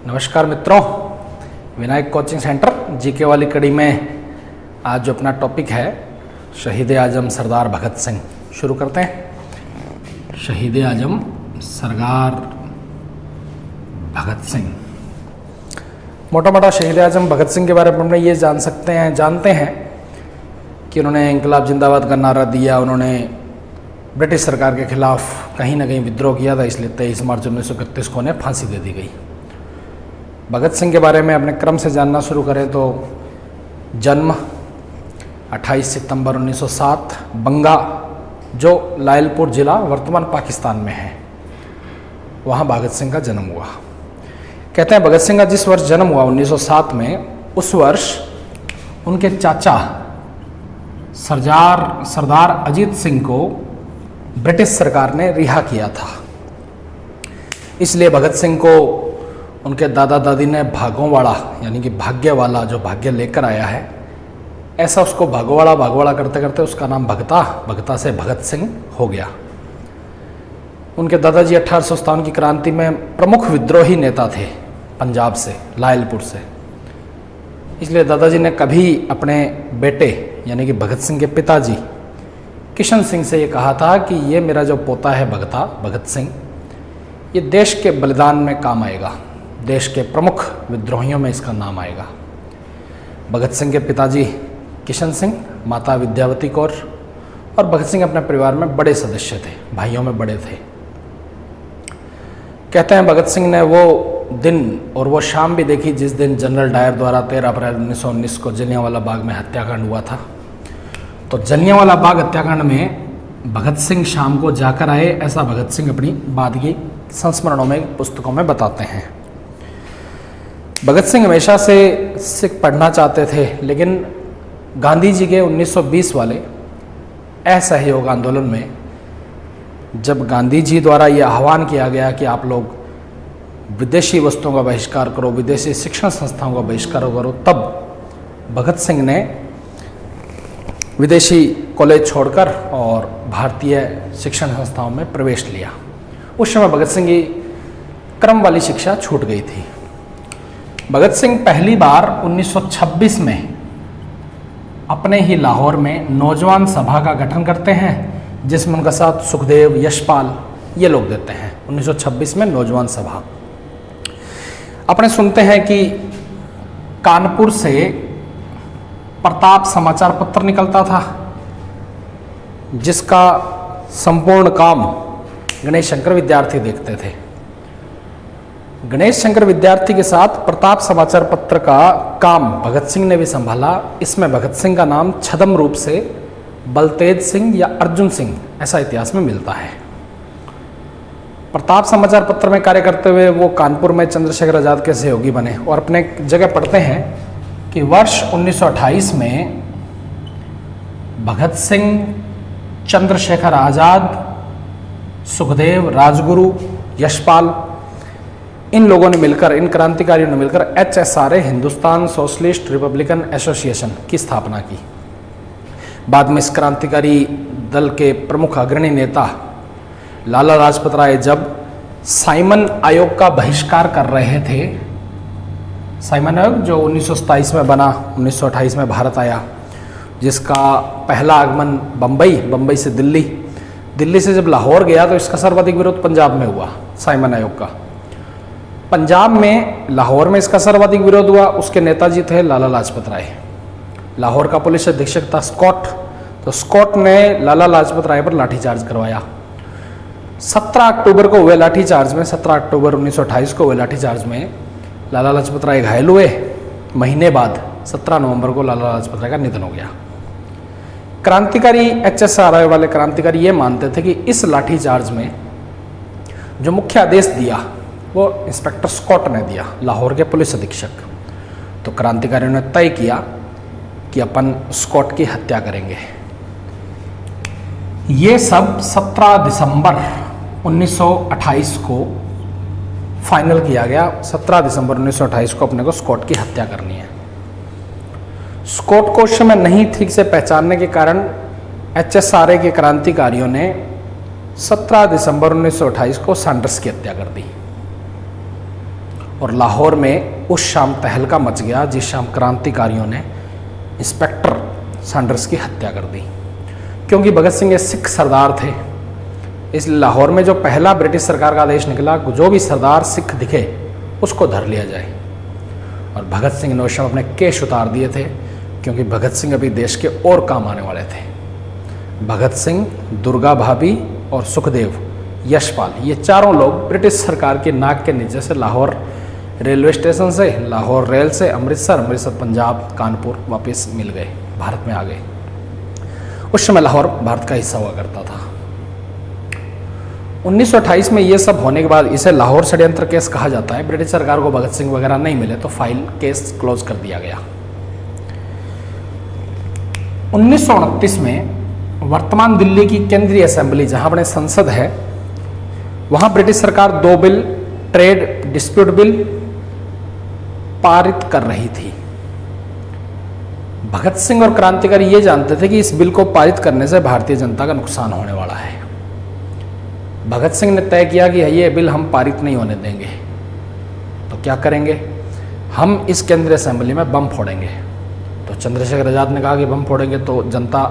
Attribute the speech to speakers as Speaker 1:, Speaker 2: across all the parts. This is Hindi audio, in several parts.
Speaker 1: नमस्कार मित्रों, विनायक कोचिंग सेंटर जीके वाली कड़ी में आज जो अपना टॉपिक है शहीद आजम सरदार भगत सिंह, शुरू करते हैं। शहीद आजम सरदार भगत सिंह, मोटा मोटा शहीद आजम भगत सिंह के बारे में हम ये जानते हैं कि उन्होंने इंकलाब जिंदाबाद का नारा दिया। उन्होंने ब्रिटिश सरकार के खिलाफ कहीं ना कहीं विद्रोह किया था, इसलिए 23 मार्च 1931 को उन्हें फांसी दे दी गई। भगत सिंह के बारे में अपने क्रम से जानना शुरू करें तो जन्म 28 सितंबर 1907 बंगा, जो लायलपुर जिला वर्तमान पाकिस्तान में है, वहाँ भगत सिंह का जन्म हुआ। कहते हैं भगत सिंह का जिस वर्ष जन्म हुआ 1907 में, उस वर्ष उनके चाचा सरदार अजीत सिंह को ब्रिटिश सरकार ने रिहा किया था। इसलिए भगत सिंह को उनके दादा दादी ने भागोवाड़ा यानी कि भाग्य वाला, जो भाग्य लेकर आया है, ऐसा उसको भागोवाड़ा करते करते उसका नाम भगता से भगत सिंह हो गया। उनके दादाजी 1857 की क्रांति में प्रमुख विद्रोही नेता थे पंजाब से, लायलपुर से। इसलिए दादाजी ने कभी अपने बेटे यानी कि भगत सिंह के पिताजी किशन सिंह से ये कहा था कि ये मेरा जो पोता है भगत सिंह, ये देश के बलिदान में काम आएगा, देश के प्रमुख विद्रोहियों में इसका नाम आएगा। भगत सिंह के पिताजी किशन सिंह, माता विद्यावती कौर और भगत सिंह अपने परिवार में बड़े सदस्य थे, भाइयों में बड़े थे। कहते हैं भगत सिंह ने वो दिन और वो शाम भी देखी जिस दिन जनरल डायर द्वारा 13 अप्रैल 1919 को जलियांवाला बाग में हत्याकांड हुआ था। तो जलियांवाला बाग हत्याकांड में भगत सिंह शाम को जाकर आए, ऐसा भगत सिंह अपनी बाद की संस्मरणों में, पुस्तकों में बताते हैं। भगत सिंह हमेशा से सिख पढ़ना चाहते थे, लेकिन गांधी जी के 1920 वाले असहयोग आंदोलन में जब गांधी जी द्वारा यह आह्वान किया गया कि आप लोग विदेशी वस्तुओं का बहिष्कार करो, विदेशी शिक्षण संस्थाओं का बहिष्कार करो, तब भगत सिंह ने विदेशी कॉलेज छोड़कर और भारतीय शिक्षण संस्थाओं में प्रवेश लिया। उस समय भगत सिंह की क्रम वाली शिक्षा छूट गई थी। भगत सिंह पहली बार 1926 में अपने ही लाहौर में नौजवान सभा का गठन करते हैं, जिसमें उनका साथ सुखदेव, यशपाल ये लोग देते हैं। 1926 में नौजवान सभा। अपने सुनते हैं कि कानपुर से प्रताप समाचार पत्र निकलता था, जिसका संपूर्ण काम गणेश शंकर विद्यार्थी देखते थे। गणेश शंकर विद्यार्थी के साथ प्रताप समाचार पत्र का काम भगत सिंह ने भी संभाला। इसमें भगत सिंह का नाम छद्म रूप से बलतेज सिंह या अर्जुन सिंह ऐसा इतिहास में मिलता है। प्रताप समाचार पत्र में कार्य करते हुए वो कानपुर में चंद्रशेखर आजाद के सहयोगी बने और अपने जगह पढ़ते हैं कि वर्ष 1928 में भगत सिंह, चंद्रशेखर आजाद, सुखदेव, राजगुरु, यशपाल, इन लोगों ने मिलकर, इन क्रांतिकारियों ने मिलकर HSRA Hindustan socialist Republican association की स्थापना की। बाद में इस क्रांतिकारी दल के प्रमुख अग्रणी नेता लाला लाजपत राय जब साइमन आयोग का बहिष्कार कर रहे थे, साइमन आयोग जो 1927 में बना, 1928 में भारत आया, जिसका पहला आगमन बम्बई से दिल्ली से जब लाहौर गया तो इसका सर्वाधिक विरोध पंजाब में हुआ। साइमन आयोग का पंजाब में, लाहौर में इसका सर्वाधिक विरोध हुआ। उसके नेताजी थे लाला लाजपत राय। लाहौर का पुलिस अधीक्षक था स्कॉट, तो स्कॉट ने लाला लाजपत राय पर लाठीचार्ज करवाया। 17 अक्टूबर को हुए लाठीचार्ज में, 17 अक्टूबर 1928 को हुए लाठीचार्ज में लाला लाजपत राय घायल हुए। महीने बाद 17 नवंबर को लाला लाजपत राय का निधन हो गया। क्रांतिकारी HSRA वाले क्रांतिकारी ये मानते थे कि इस लाठीचार्ज में जो मुख्य आदेश दिया वो इंस्पेक्टर स्कॉट ने दिया, लाहौर के पुलिस अधीक्षक। तो क्रांतिकारियों ने तय किया कि अपन स्कॉट की हत्या करेंगे। ये सब 17 दिसंबर 1928 को फाइनल किया गया। 17 दिसंबर 1928 को अपने को स्कॉट की हत्या करनी है। स्कॉट को उस समय नहीं ठीक से पहचानने के कारण HSRA के क्रांतिकारियों ने 17 दिसंबर 1928 को सैंडर्स की हत्या कर दी। और लाहौर में उस शाम तहलका मच गया जिस शाम क्रांतिकारियों ने इंस्पेक्टर सैंडर्स की हत्या कर दी। क्योंकि भगत सिंह एक सिख सरदार थे, इसलिए लाहौर में जो पहला ब्रिटिश सरकार का आदेश निकला, जो भी सरदार सिख दिखे उसको धर लिया जाए। और भगत सिंह ने उस समय अपने केश उतार दिए थे, क्योंकि भगत सिंह अभी देश के और काम आने वाले थे। भगत सिंह, दुर्गा भाभी और सुखदेव, यशपाल, ये चारों लोग ब्रिटिश सरकार की नाक के नीचे से लाहौर रेलवे स्टेशन से, लाहौर रेल से अमृतसर पंजाब, कानपुर वापस मिल गए, भारत में आ गए। उस समय लाहौर भारत का हिस्सा हुआ करता था। 1928 में ये सब होने के बाद इसे लाहौर षड्यंत्र केस कहा जाता है। ब्रिटिश सरकार को भगत सिंह वगैरह नहीं मिले तो फाइल केस क्लोज कर दिया गया। 1929 में वर्तमान दिल्ली की केंद्रीय असेंबली, जहां अपने संसद है, वहां ब्रिटिश सरकार 2 बिल, ट्रेड डिस्प्यूट बिल पारित कर रही थी। भगत सिंह और क्रांतिकारी ये जानते थे कि इस बिल को पारित करने से भारतीय जनता का नुकसान होने वाला है। भगत सिंह ने तय किया कि ये बिल हम पारित नहीं होने देंगे। तो क्या करेंगे? हम इस केंद्रीय असेंबली में बम फोड़ेंगे। तो चंद्रशेखर आजाद ने कहा कि बम फोड़ेंगे तो जनता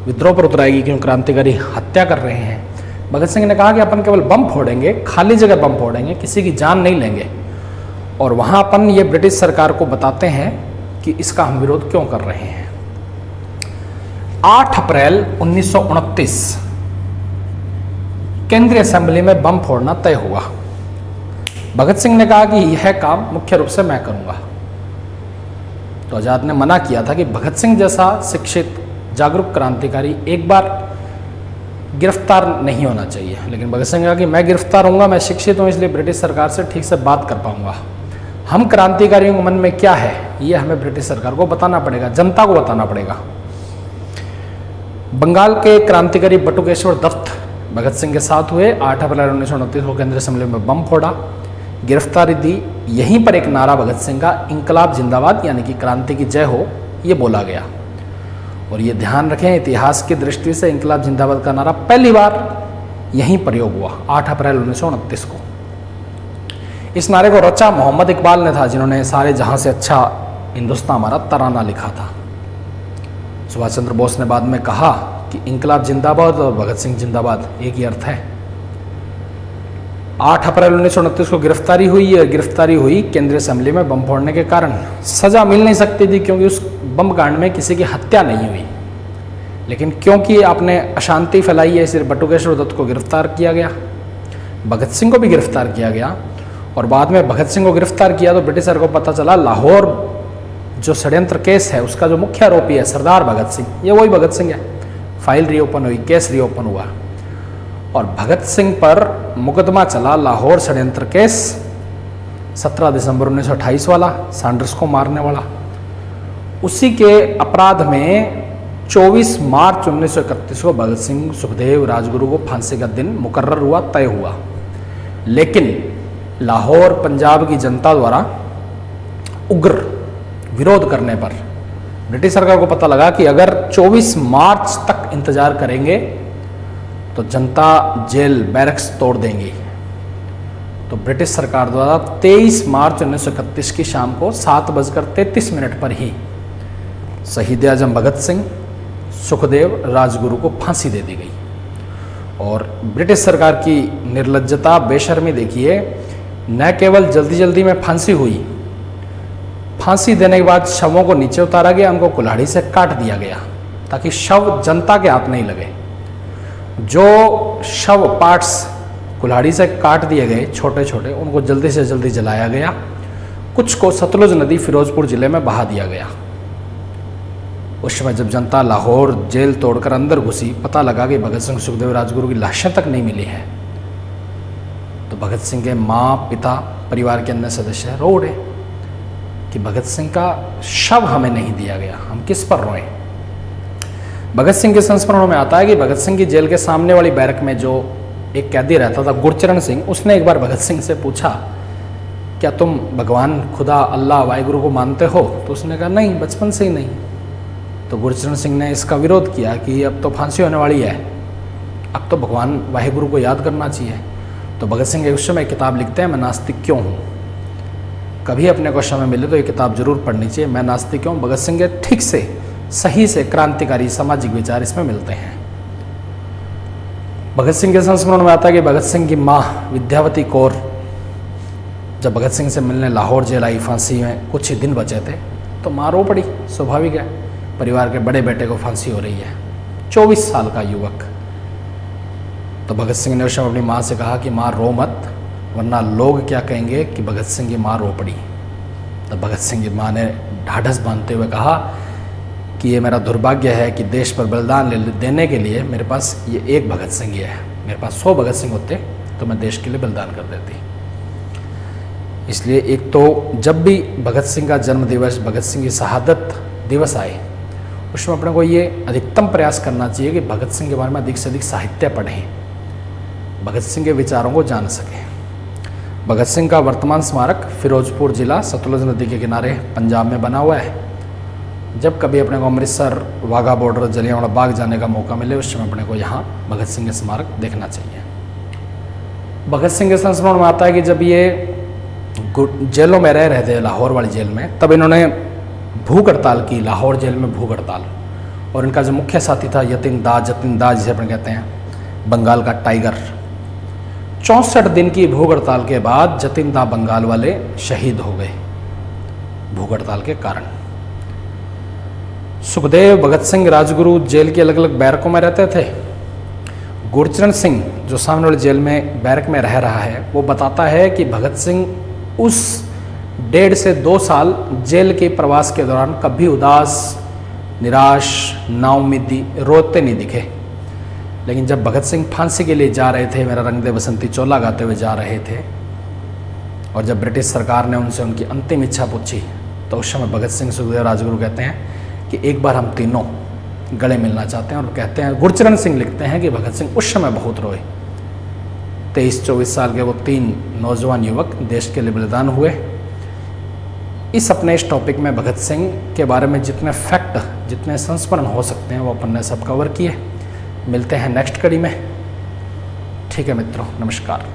Speaker 1: विद्रोह पर उतराएगी, क्योंकि क्रांतिकारी हत्या कर रहे हैं। भगत सिंह ने कहा कि अपन केवल बम फोड़ेंगे, खाली जगह बम फोड़ेंगे, किसी की जान नहीं लेंगे। और वहां अपन ये ब्रिटिश सरकार को बताते हैं कि इसका हम विरोध क्यों कर रहे हैं। 8 अप्रैल 1929 केंद्रीय असेंबली में बम फोड़ना तय हुआ। भगत सिंह ने कहा कि यह काम मुख्य रूप से मैं करूंगा। तो आजाद ने मना किया था कि भगत सिंह जैसा शिक्षित जागरूक क्रांतिकारी एक बार गिरफ्तार नहीं होना चाहिए। लेकिन भगत सिंह ने कहा कि मैं गिरफ्तार होऊंगा, मैं शिक्षित हूं, इसलिए ब्रिटिश सरकार से ठीक से बात कर पाऊंगा। हम क्रांतिकारियों के मन में क्या है ये हमें ब्रिटिश सरकार को बताना पड़ेगा, जनता को बताना पड़ेगा। बंगाल के क्रांतिकारी बटुकेश्वर दत्त भगत सिंह के साथ हुए। 8 अप्रैल 1929 को केंद्रीय असेंबली में बम फोड़ा, गिरफ्तारी दी। यहीं पर एक नारा भगत सिंह का, इंकलाब जिंदाबाद, यानी कि क्रांति की जय हो, ये बोला गया। और ये ध्यान रखें, इतिहास की दृष्टि से इंकलाब जिंदाबाद का नारा पहली बार यहीं प्रयोग हुआ 8 अप्रैल 1929 को। इस नारे को रचा मोहम्मद इकबाल ने था, जिन्होंने सारे जहां से अच्छा हिंदुस्तान हमारा तराना लिखा था। सुभाष चंद्र बोस ने बाद में कहा कि इंकलाब जिंदाबाद और भगत सिंह जिंदाबाद एक ही अर्थ है। 8 अप्रैल 1929 को गिरफ्तारी हुई और गिरफ्तारी हुई केंद्रीय असेंबली में बम फोड़ने के कारण। सजा मिल नहीं सकती थी क्योंकि उस बम कांड में किसी की हत्या नहीं हुई, लेकिन क्योंकि आपने अशांति फैलाई है इसलिए बटुकेश्वर दत्त को गिरफ्तार किया गया, भगत सिंह को भी गिरफ्तार किया गया। और बाद में भगत सिंह को गिरफ्तार किया तो ब्रिटिश सरकार को पता चला लाहौर जो षड्यंत्र केस है उसका जो मुख्य आरोपी है सरदार भगत सिंह, ये वही भगत सिंह है। फाइल रीओपन हुई, केस रीओपन हुआ और भगत सिंह पर मुकदमा चला लाहौर षड्यंत्र केस 17 दिसंबर 1928 वाला, सैंडर्स को मारने वाला। उसी के अपराध में 24 मार्च 1931 को भगत सिंह, सुखदेव, राजगुरु को फांसी का दिन मुकर्रर हुआ, तय हुआ। लेकिन लाहौर पंजाब की जनता द्वारा उग्र विरोध करने पर ब्रिटिश सरकार को पता लगा कि अगर 24 मार्च तक इंतजार करेंगे तो जनता जेल बैरक्स तोड़ देंगी। तो ब्रिटिश सरकार द्वारा 23 मार्च 1931 की शाम को 7:33 पर ही शहीद आजम भगत सिंह, सुखदेव, राजगुरु को फांसी दे दी गई। और ब्रिटिश सरकार की निर्लज्जता, बेशर्मी देखिए, न केवल जल्दी जल्दी में फांसी हुई, फांसी देने के बाद शवों को नीचे उतारा गया, उनको कुल्हाड़ी से काट दिया गया ताकि शव जनता के हाथ नहीं लगे। जो शव पार्ट्स कुल्हाड़ी से काट दिए गए छोटे छोटे, उनको जल्दी से जल्दी जलाया गया। कुछ को सतलुज नदी फिरोजपुर जिले में बहा दिया गया। उस समय जब जनता लाहौर जेल तोड़कर अंदर घुसी, पता लगा कि भगत सिंह, सुखदेव, राजगुरु की लाशें तक नहीं मिली है। तो भगत सिंह के माँ, पिता, परिवार के अन्य सदस्य रो उठे कि भगत सिंह का शव हमें नहीं दिया गया, हम किस पर रोएं। भगत सिंह के संस्मरणों में आता है कि भगत सिंह की जेल के सामने वाली बैरक में जो एक कैदी रहता था, गुरचरण सिंह, उसने एक बार भगत सिंह से पूछा, क्या तुम भगवान, खुदा, अल्लाह, वाहिगुरु को मानते हो? तो उसने कहा नहीं, बचपन से ही नहीं। तो गुरचरण सिंह ने इसका विरोध किया कि अब तो फांसी होने वाली है, अब तो भगवान वाहिगुरु को याद करना चाहिए। तो भगत सिंह उस समय किताब लिखते हैं, मैं नास्तिक क्यों हूँ। कभी अपने को समय मिले तो ये किताब जरूर पढ़नी चाहिए। मैं नास्तिक हूँ। भगत सिंह के ठीक से सही से क्रांतिकारी सामाजिक विचार इसमें मिलते हैं। भगत सिंह के संस्मरण में आता है कि भगत सिंह की माँ विद्यावती कौर जब भगत सिंह से मिलने लाहौर जेल आई, फांसी में कुछ ही दिन बचे थे, तो माँ रो पड़ी। स्वाभाविक है, परिवार के बड़े बेटे को फांसी हो रही है, 24 साल का युवक। तो भगत सिंह ने उस समय अपनी माँ से कहा कि माँ रो मत, वरना लोग क्या कहेंगे कि भगत सिंह की माँ रो पड़ी। तो भगत सिंह की माँ ने ढाढ़स बांधते हुए कहा कि ये मेरा दुर्भाग्य है कि देश पर बलिदान देने के लिए मेरे पास ये एक भगत सिंह ही है। मेरे पास 100 भगत सिंह होते तो मैं देश के लिए बलिदान कर देती। इसलिए एक तो जब भी भगत सिंह का जन्म दिवस, भगत सिंह की शहादत दिवस आए, उसमें अपने को ये अधिकतम प्रयास करना चाहिए कि भगत सिंह के बारे में अधिक से अधिक साहित्य पढ़ें, भगत सिंह के विचारों को जान सकें। भगत सिंह का वर्तमान स्मारक फिरोजपुर जिला सतलुज नदी के किनारे पंजाब में बना हुआ है। जब कभी अपने को अमृतसर, वाघा बॉर्डर, जलियांवाला बाग जाने का मौका मिले, उस समय अपने को यहाँ भगत सिंह के स्मारक देखना चाहिए। भगत सिंह के संस्मरण में आता है कि जब ये जेलों में रह रहे थे, लाहौर वाली जेल में, तब इन्होंने भूख हड़ताल की, लाहौर जेल में भूख हड़ताल। और इनका जो मुख्य साथी था जतिन दास जिसे अपन कहते हैं, बंगाल का टाइगर। 64 दिन की भूख हड़ताल के बाद जतिन दा बंगाल वाले शहीद हो गए भूख हड़ताल के कारण। सुखदेव, भगत सिंह, राजगुरु जेल के अलग अलग बैरकों में रहते थे। गुरचरण सिंह जो सामने वाली जेल में बैरक में रह रहा है, वो बताता है कि भगत सिंह उस 1.5 से 2 साल जेल के प्रवास के दौरान कभी उदास, निराश, नाउम्मीदी, रोते नहीं दिखे। लेकिन जब भगत सिंह फांसी के लिए जा रहे थे, मेरा रंग दे बसंती चोला गाते हुए जा रहे थे, और जब ब्रिटिश सरकार ने उनसे उनकी अंतिम इच्छा पूछी, तो उस समय भगत सिंह, सुखदेव, राजगुरु कहते हैं कि एक बार हम तीनों गले मिलना चाहते हैं। और कहते हैं, गुरचरण सिंह लिखते हैं कि भगत सिंह उस समय बहुत रोए। 23-24 साल के वो 3 नौजवान युवक देश के लिए बलिदान हुए। इस अपने इस टॉपिक में भगत सिंह के बारे में जितने फैक्ट, जितने संस्मरण हो सकते हैं, वो अपन ने सब कवर किए। मिलते हैं नेक्स्ट कड़ी में। ठीक है मित्रों, नमस्कार।